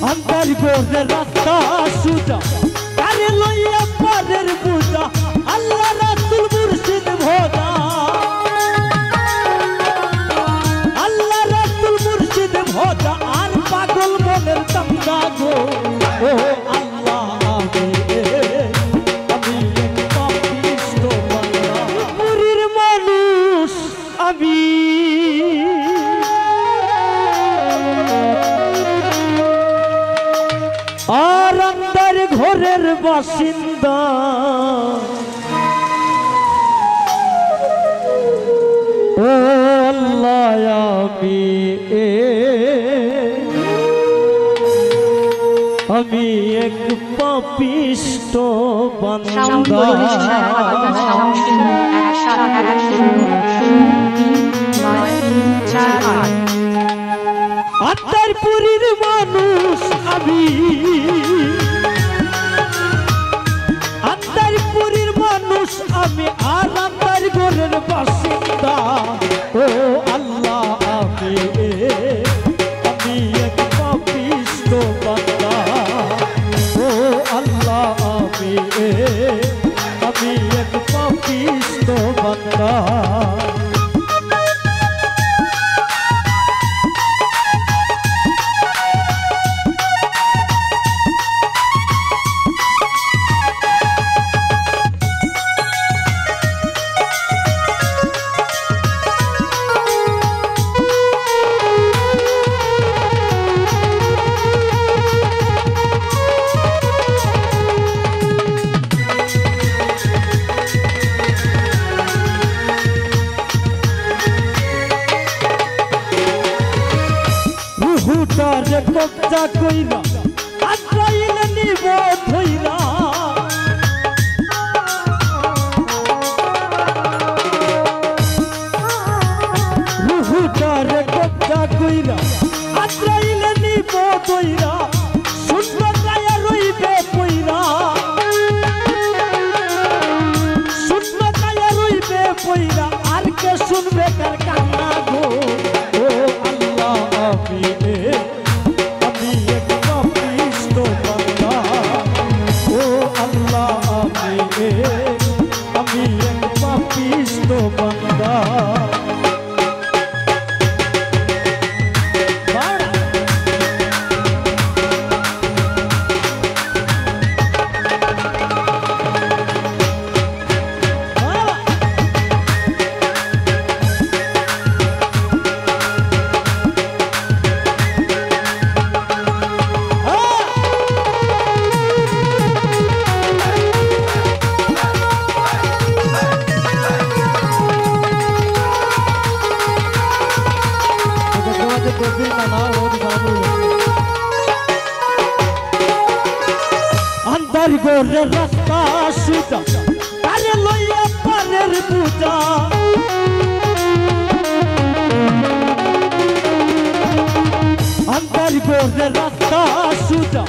अंतर गोरे रास्ता सुजा अरे लोया पारेर पूजा अल्लाह रसूल मुर्शिद भोजा अल्लाह रसूल मुर्शिद भोजा आर पागल मनेर तमगा गो ओ अल्लाह আমি এক পাপিষ্ট বান্দা পুরীর মানুষ আমি আর अंदर ঘরের বাসিন্দা ও আল্লাহ আমি এক পাপিষ্ট বান্দা আত্মারপুরীর মানুষ আমি আত্মারপুরীর মানুষ আমি আর আত্মার ঘরের বাসিন্দা ও আল্লাহ আমি এক পাপিষ্ট বান্দা ও আল্লাহ আমি এক পাপিষ্ট বান্দা হুটারে কবজা কইরা আত্রাইলে নিব ধইরা হুটারে কবজা কইরা আত্রাইলে নিব ধইরা শুনবে গায়া রইবে পইরা শুনবে গায়া রইবে পইরা আর কে শুনবে কার কান্না গো ও আল্লাহ আমি এক পাপিষ্ট বান্দা ও আল্লাহ আমি এক পাপিষ্ট বান্দা अंदर गोरे रास्ता सुजा अरे लोया पारेर पूजा अंदर गोरे रास्ता सुजा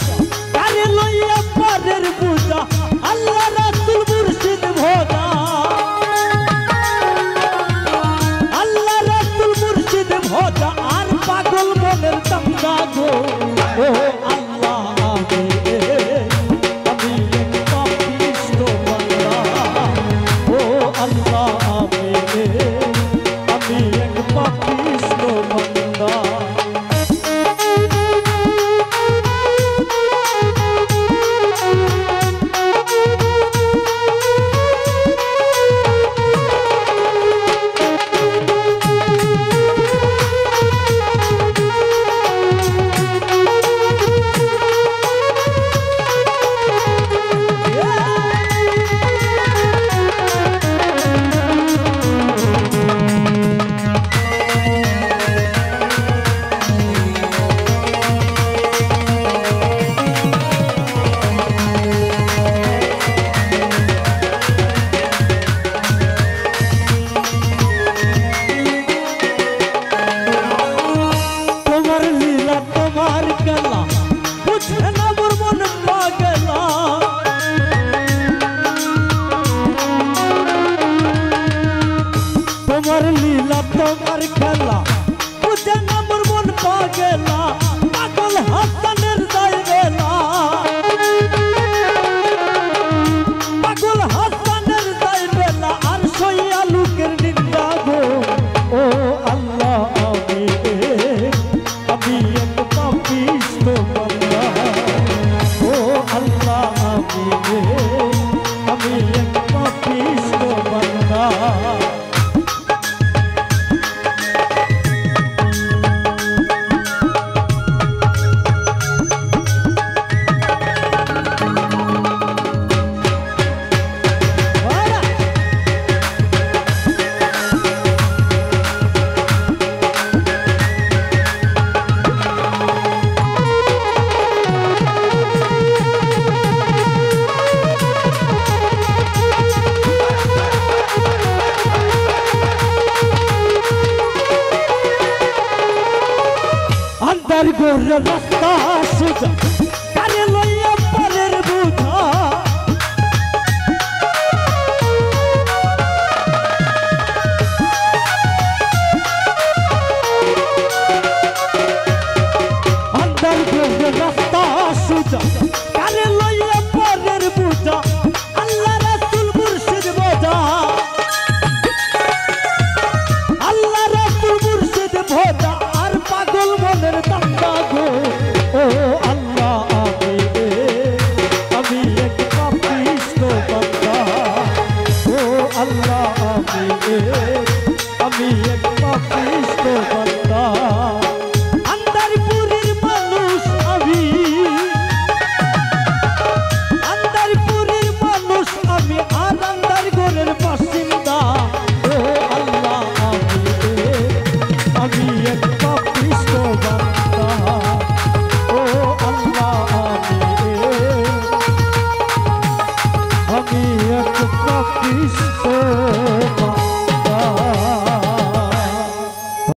अरे लोया पारेर पूजा अल्लाह रसूल मुर्शिद भोजा अल्लाह रसूल मुर्शिद भोजा आर पागल मनेर तमगा गो ओ अल्लाह খেলা বুঝে না মোর মন পাগলা পাগল হাসানের করে রাস্তা সুজা কারে লইয়া পরের বুঝা আন্দার করে রাস্তা সুজা কারে লইয়া পরের বুঝা আল্লাহ রাসূল মুর্শিদ বোঝা আল্লাহ রাসূল মুর্শিদ বোঝা আর পাগল মনের দান্দা গো ও আল্লাহ আমি এক পাপিষ্ট বান্দা ও আল্লাহ আমি এক পাপিষ্ট বান্দা আন্দারপুরের মানুষ আমি আন্দারপুরের মানুষ আমি আর আন্দার ঘরের বাসিন্দা ও আল্লাহ আমি এক পাপিষ্ট বান্দা ও আল্লাহ আমি এক পাপিষ্ট